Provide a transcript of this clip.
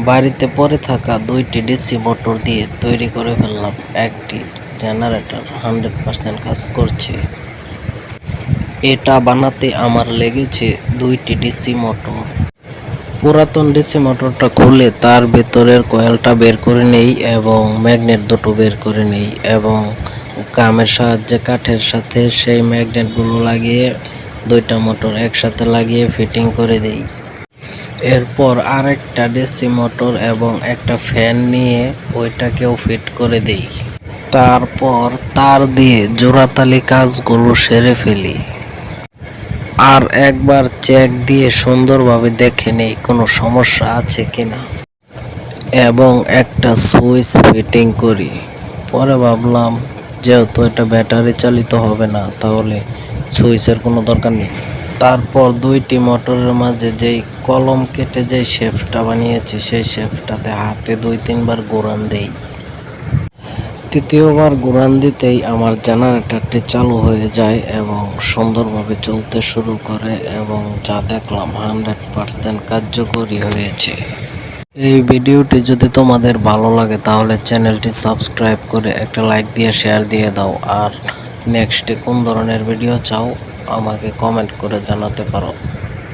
বাড়িতে পড়ে থাকা 2টি ডিসি মোটর দিয়ে তৈরি করে ফেললাম একটি জেনারেটর। 100% কাজ করছে। এটা বানাতে আমার লেগেছে 2টি ডিসি মোটর। পুরাতন ডিসি মোটরটা খুলে তার ভেতরের কয়েলটা বের করে নেই এবং ম্যাগনেট দুটো বের করে নেই এবং কামের সাহায্যে কাঠের সাথে সেই ম্যাগনেটগুলো লাগিয়ে 2টা মোটর একসাথে লাগিয়ে ফিটিং করে দেই। এরপর আরেকটা ডিসি মোটর এবং একটা ফ্যান নিয়ে ওইটাকেও ফিট করে দেই। তারপর তার দিয়ে জোড়াতালি কাজগুলো সেরে ফেলি। আর একবার চেক দিয়ে সুন্দরভাবে দেখে নেই কোনো সমস্যা আছে কিনা এবং একটা সুইচ ফিটিং করি। পরে ভাবলাম যেহেতু এটা ব্যাটারি চালিত হবে না তাহলে সুইচের কোনো দরকার নেই। তারপর 2টি মোটরের মাঝে যেই কলম কেটে যেই শেপটা বানিয়েছি সেই শেপটাতে হাতে 2-3 বার ঘোরান দেই। তৃতীয়বার ঘোরান দিতেই আমার জেনারেটরটি চালু হয়ে যায় এবং সুন্দরভাবে চলতে শুরু করে এবং যা দেখলাম 100% কার্যকরী হয়েছে। এই ভিডিওটি যদি তোমাদের ভালো লাগে তাহলে চ্যানেলটি সাবস্ক্রাইব করে একটা লাইক দিয়ে শেয়ার দিয়ে দাও। আর নেক্সটে কোন ধরনের ভিডিও চাও আমাকে কমেন্ট করে জানাতে পারো।